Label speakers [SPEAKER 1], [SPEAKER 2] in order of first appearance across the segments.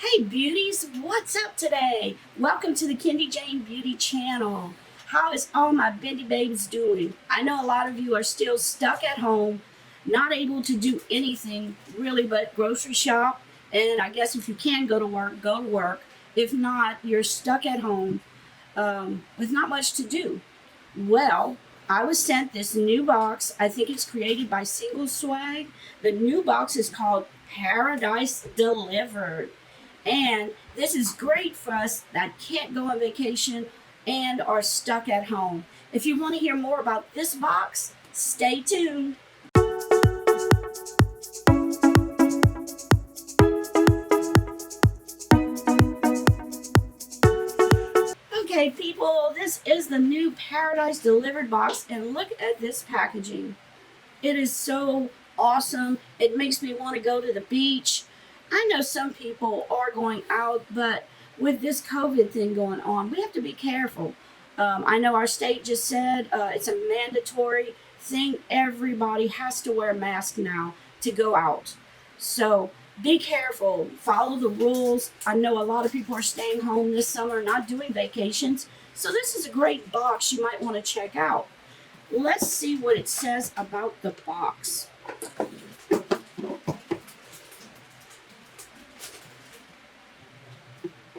[SPEAKER 1] Hey beauties, what's up today? Welcome to the Kendy Jane Beauty channel. How is all my Bindi Babes doing? I know a lot of you are still stuck at home, not able to do anything really but grocery shop. And I guess if you can go to work, go to work. If not, you're stuck at home with not much to do. Well, I was sent this new box. I think it's created by Single Swag. The new box is called Paradise Delivered. And this is great for us that can't go on vacation and are stuck at home. If you want to hear more about this box, stay tuned. Okay, people, this is the new Paradise Delivered box, and look at this packaging. It is so awesome. It makes me want to go to the beach. I know some people are going out, but with this COVID thing going on, we have to be careful. I know our state just said it's a mandatory thing. Everybody has to wear a mask now to go out. So be careful. Follow the rules. I know a lot of people are staying home this summer, not doing vacations. So this is a great box you might want to check out. Let's see what it says about the box.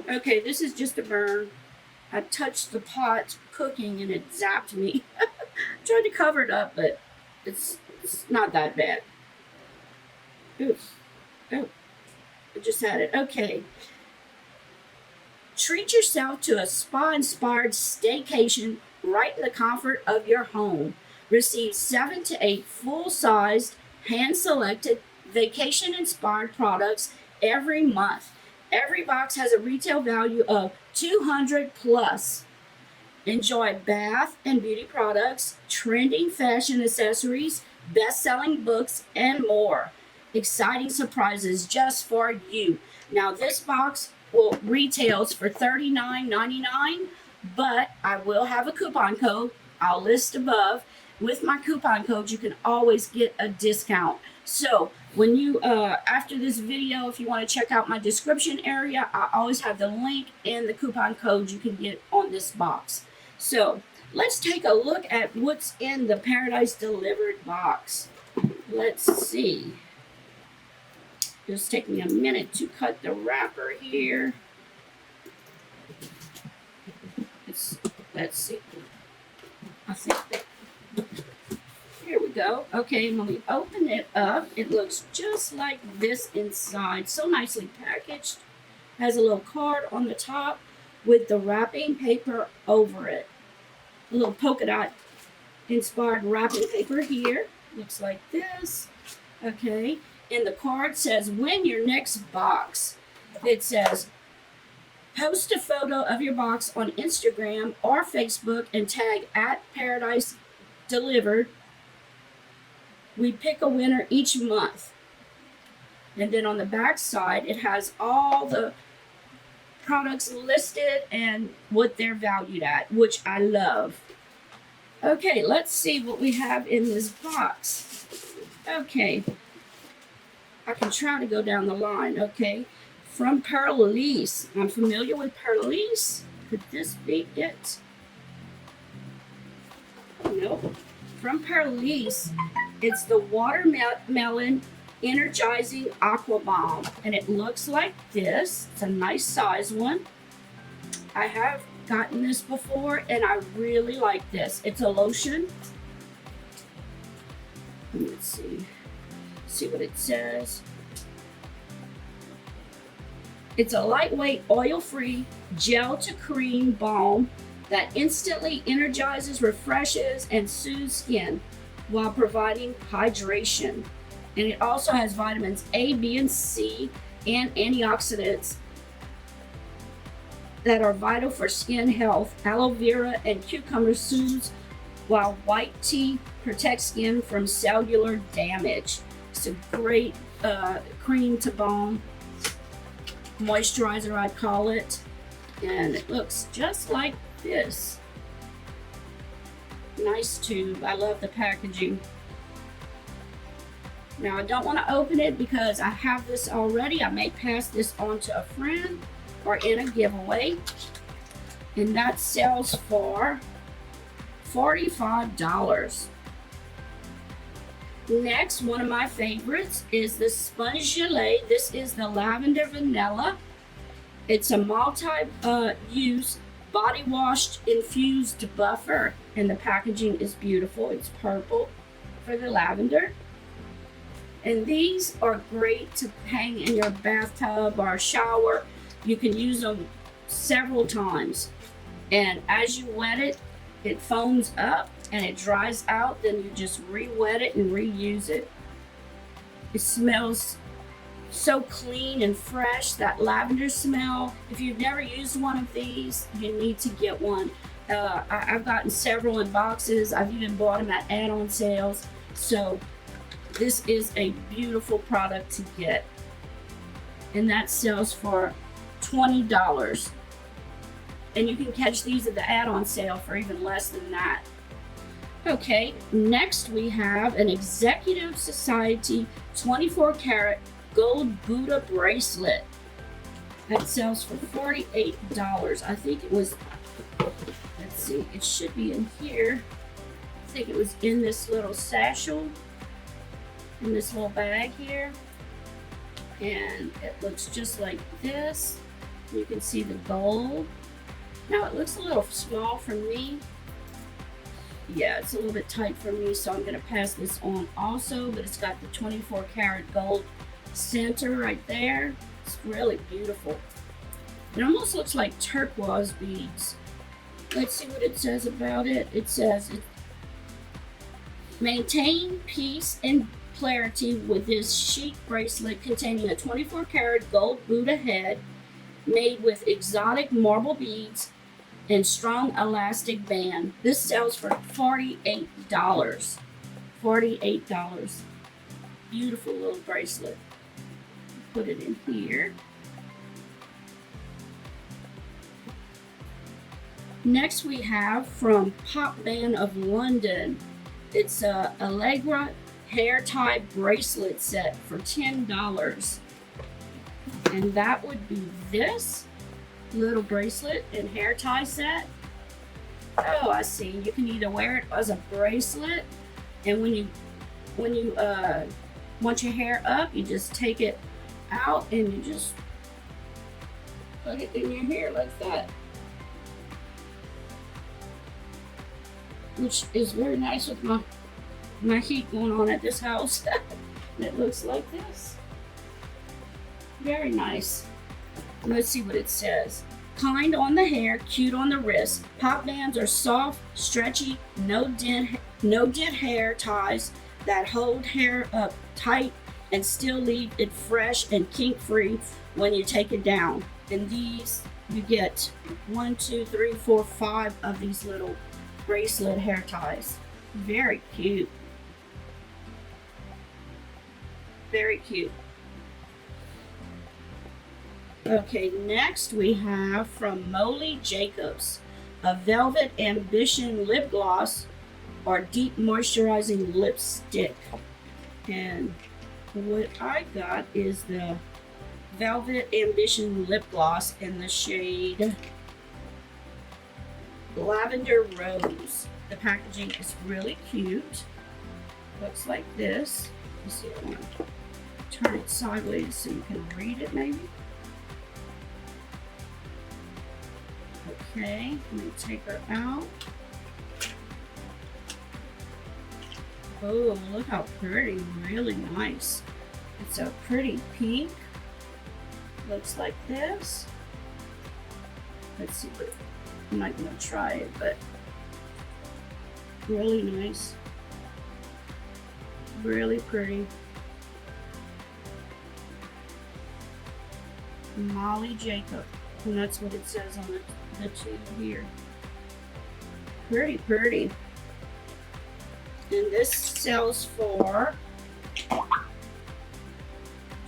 [SPEAKER 1] Okay, this is just a burn. I touched the pot cooking and it zapped me. Tried to cover it up, but it's not that bad. Oops. Oh, I just had it. Okay. Treat yourself to a spa-inspired staycation right in the comfort of your home. Receive 7 to 8 full-sized, hand-selected, vacation-inspired products every month. Every box has a retail value of $200 plus. Enjoy bath and beauty products, trending fashion accessories, best-selling books, and more. Exciting surprises just for you. Now this box retails for $39.99, but I will have a coupon code. I'll list above. With my coupon code, you can always get a discount. So when you, after this video, if you want to check out my description area, I always have the link and the coupon code you can get on this box. So let's take a look at what's in the Paradise Delivered box. Let's see. Just take me a minute to cut the wrapper here. Let's see. I think that, here we go. Okay, when we open it up, it looks just like this inside. So nicely packaged. Has a little card on the top with the wrapping paper over it. A little polka dot inspired wrapping paper here. Looks like this. Okay. And the card says, win your next box. It says, post a photo of your box on Instagram or Facebook and tag @Paradise Delivered. We pick a winner each month. And then on the back side, it has all the products listed and what they're valued at, which I love. Okay, let's see what we have in this box. Okay. I can try to go down the line, okay? From PURLISSE. I'm familiar with PURLISSE. Could this be it? Nope. From PURLISSE, it's the Watermelon Energizing Aqua Balm. And it looks like this. It's a nice size one. I have gotten this before, and I really like this. It's a lotion. Let's see what it says. It's a lightweight, oil-free, gel-to-cream balm that instantly energizes, refreshes, and soothes skin while providing hydration. And it also has vitamins A, B, and C, and antioxidants that are vital for skin health. Aloe vera and cucumber soothes, while white tea protects skin from cellular damage. It's a great cream to balm, moisturizer I'd call it, and it looks just like this. Nice tube. I love the packaging. Now I don't want to open it because I have this already. I may pass this on to a friend or in a giveaway. And that sells for $45. Next, one of my favorites is the SPONGELLE. This is the Lavender Vanilla. It's a multi-use body wash infused buffer, and the packaging is beautiful. It's purple for the lavender. And these are great to hang in your bathtub or shower. You can use them several times. And as you wet it, it foams up and it dries out. Then you just re-wet it and reuse it. It smells so clean and fresh, that lavender smell. If you've never used one of these, you need to get one. I've gotten several in boxes. I've even bought them at add-on sales. So this is a beautiful product to get. And that sells for $20. And you can catch these at the add-on sale for even less than that. Okay, next we have an Executive Society 24 karat gold Buddha bracelet. That sells for $48. I think it was, let's see, it should be in here. I think it was in this little satchel, in this little bag here. And it looks just like this. You can see the gold. Now it looks a little small for me. Yeah, it's a little bit tight for me, so I'm going to pass this on also. But it's got the 24 karat gold center right there. It's really beautiful. It almost looks like turquoise beads. Let's see what it says about it. It says, maintain peace and clarity with this chic bracelet containing a 24 karat gold Buddha head made with exotic marble beads and strong elastic band. This sells for $48. $48. Beautiful little bracelet. Put it in here. Next we have from Pop Band of London. It's a Allegra hair tie bracelet set for $10. And that would be this little bracelet and hair tie set. Oh, I see. You can either wear it as a bracelet, and when you want your hair up, you just take it out and you just put it in your hair like that, which is very nice with my heat going on at this house. And it looks like this. Very nice. Let's see what it says. Kind on the hair, cute on the wrist. Pop bands are soft, stretchy, no dent hair ties that hold hair up tight and still leave it fresh and kink free when you take it down. And these, you get 1, 2, 3, 4, 5 of these little bracelet hair ties. Very cute. Very cute. Okay, next we have from MOLLIE Jacobs, a Velvet Ambition lip gloss or deep moisturizing lipstick. And what I got is the Velvet Ambition lip gloss in the shade Lavender Rose. The packaging is really cute. Looks like this. Let's see, I want to turn it sideways so you can read it maybe. Okay, let me take her out. Oh, look how pretty, really nice. It's a pretty pink. Looks like this. Let's see what, I'm not gonna try it, but really nice. Really pretty. MOLLIE Jacob. And that's what it says on the tube here. Pretty pretty. And this sells for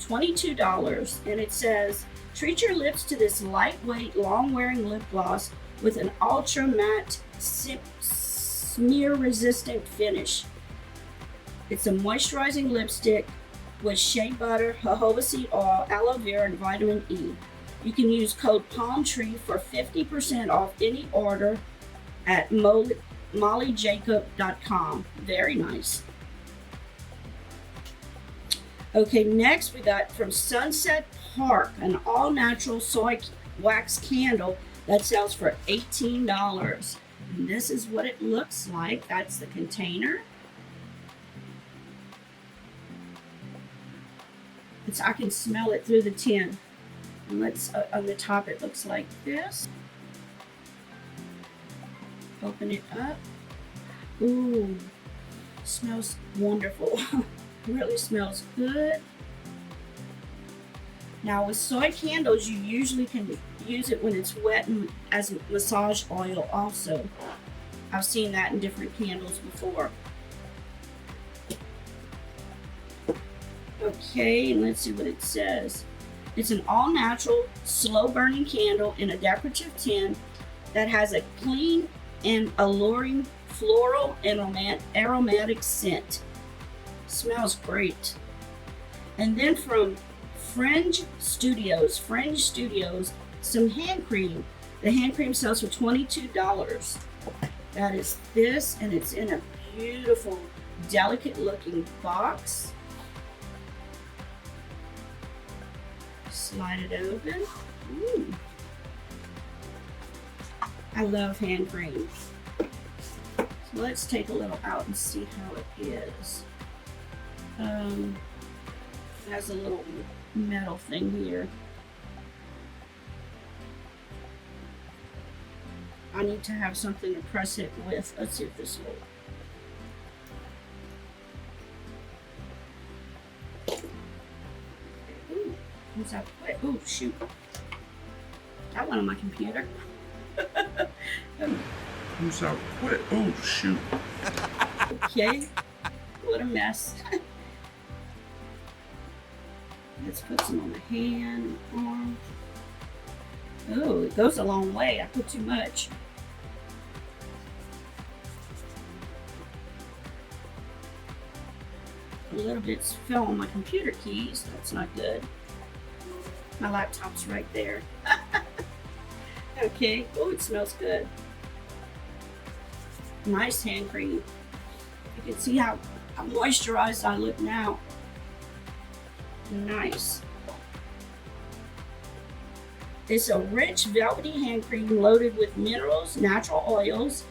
[SPEAKER 1] $22. And it says, treat your lips to this lightweight, long-wearing lip gloss with an ultra matte, smear-resistant finish. It's a moisturizing lipstick with shea butter, jojoba seed oil, aloe vera, and vitamin E. You can use code PALMTREE for 50% off any order at molliejacob.com. Very nice. Okay, next we got from Sunset Park, an all-natural soy wax candle that sells for $18. And this is what it looks like. That's the container. I can smell it through the tin. And let's on the top it looks like this. Open it up. Ooh, smells wonderful. Really smells good. Now with soy candles, you usually can use it when it's wet and as massage oil also. I've seen that in different candles before. Okay, and let's see what it says. It's an all-natural, slow-burning candle in a decorative tin that has a clean and alluring floral and aromatic scent. Smells great. And then from Fringe Studios, some hand cream. The hand cream sells for $22. That is this, and it's in a beautiful, delicate-looking box. Slide it open. Ooh. I love hand cream. So let's take a little out and see how it is. It has a little metal thing here. I need to have something to press it with. Let's see if this will. Comes out quick. Oh shoot! That went on my computer.
[SPEAKER 2] Comes out quick. Oh shoot!
[SPEAKER 1] Okay, what a mess. Let's put some on the hand and arm. Oh, it goes a long way. I put too much. A little bit fell on my computer keys. That's not good. My laptop's right there. Okay. Oh, it smells good. Nice hand cream. You can see how moisturized I look now. Nice. It's a rich, velvety hand cream loaded with minerals, natural oils,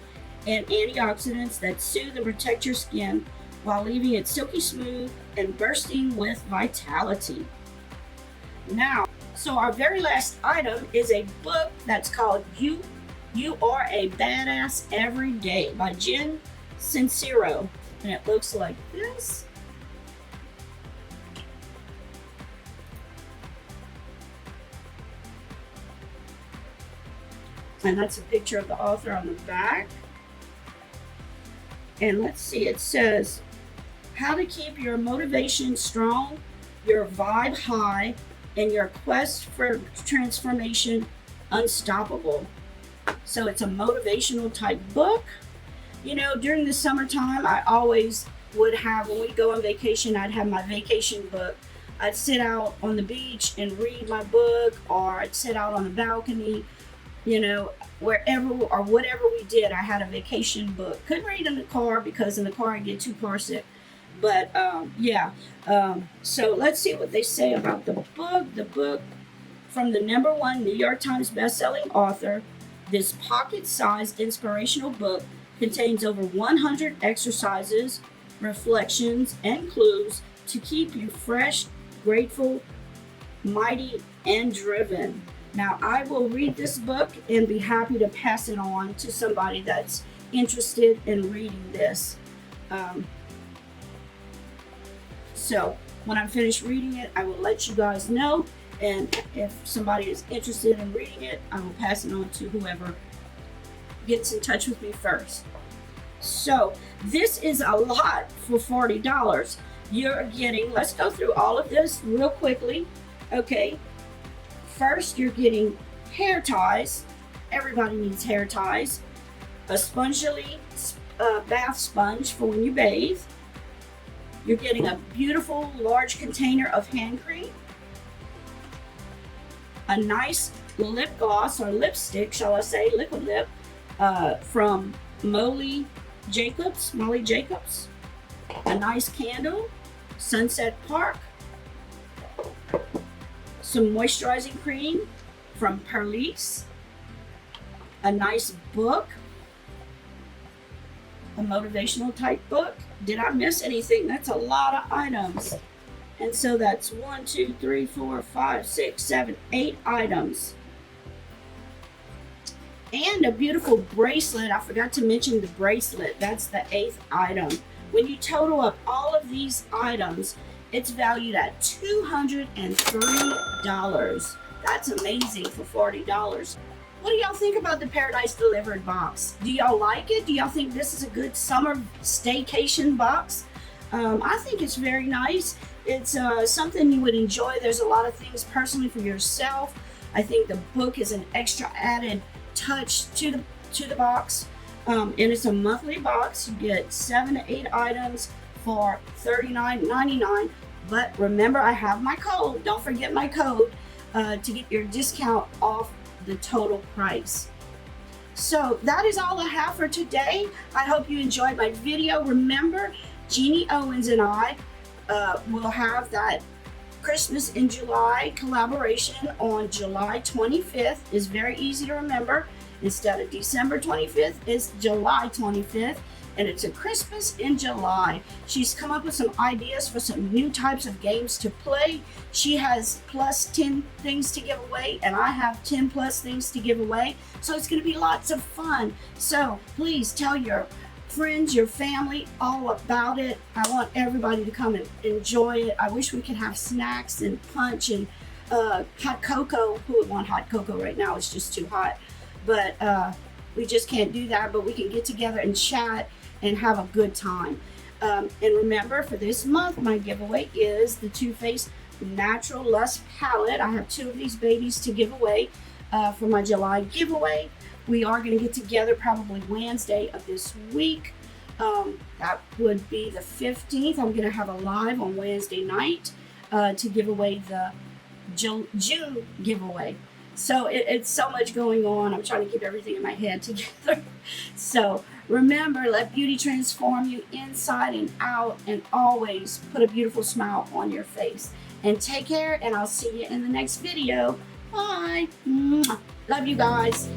[SPEAKER 1] and antioxidants that soothe and protect your skin while leaving it silky smooth and bursting with vitality. Now, so our very last item is a book that's called You Are a Badass Every Day by Jen Sincero. And it looks like this. And that's a picture of the author on the back. And let's see, it says, how to keep your motivation strong, your vibe high, and your quest for transformation unstoppable. So it's a motivational type book. You know, during the summertime, I always would have, when we go on vacation, I'd have my vacation book. I'd sit out on the beach and read my book, or I'd sit out on the balcony, you know, wherever or whatever we did, I had a vacation book. Couldn't read in the car because in the car I get too car sick. But so let's see what they say about the book. The book from the #1 New York Times bestselling author. This pocket-sized inspirational book contains over 100 exercises, reflections, and clues to keep you fresh, grateful, mighty, and driven. Now, I will read this book and be happy to pass it on to somebody that's interested in reading this. So when I'm finished reading it, I will let you guys know. And if somebody is interested in reading it, I will pass it on to whoever gets in touch with me first. So this is a lot for $40. You're getting, let's go through all of this real quickly. Okay. First, you're getting hair ties. Everybody needs hair ties. A SPONGELLE bath sponge for when you bathe. You're getting a beautiful large container of hand cream, a nice lip gloss or lipstick, shall I say, liquid lip, from MOLLIE Jacobs, a nice candle, Sunset Park, some moisturizing cream from PURLISSE, a nice book, a motivational type book. Did I miss anything? That's a lot of items. And so that's 1, 2, 3, 4, 5, 6, 7, 8 items. And a beautiful bracelet. I forgot to mention the bracelet. That's the 8th item. When you total up all of these items, it's valued at $203. That's amazing for $40. What do y'all think about the Paradise Delivered box? Do y'all like it? Do y'all think this is a good summer staycation box? I think it's very nice. It's something you would enjoy. There's a lot of things personally for yourself. I think the book is an extra added touch to the box. And it's a monthly box. You get 7 to 8 items for $39.99. But remember, I have my code. Don't forget my code to get your discount off the total price. So that is all I have for today. I hope you enjoyed my video. Remember, Jeannie Owens and I will have that Christmas in July collaboration on July 25th. It's very easy to remember. Instead of December 25th, it's July 25th. And it's a Christmas in July. She's come up with some ideas for some new types of games to play. She has plus 10 things to give away, and I have 10 plus things to give away. So it's going to be lots of fun. So please tell your friends, your family, all about it. I want everybody to come and enjoy it. I wish we could have snacks and punch and hot cocoa. Who would want hot cocoa right now? It's just too hot. But we just can't do that. But we can get together and chat and have a good time. And remember, for this month, my giveaway is the Too Faced Natural Lust Palette. I have 2 of these babies to give away for my July giveaway. We are going to get together probably Wednesday of this week. That would be the 15th. I'm going to have a live on Wednesday night to give away the June giveaway. So it's so much going on. I'm trying to keep everything in my head together. So remember, let beauty transform you inside and out, and always put a beautiful smile on your face. And take care, and I'll see you in the next video. Bye. Mwah. Love you guys.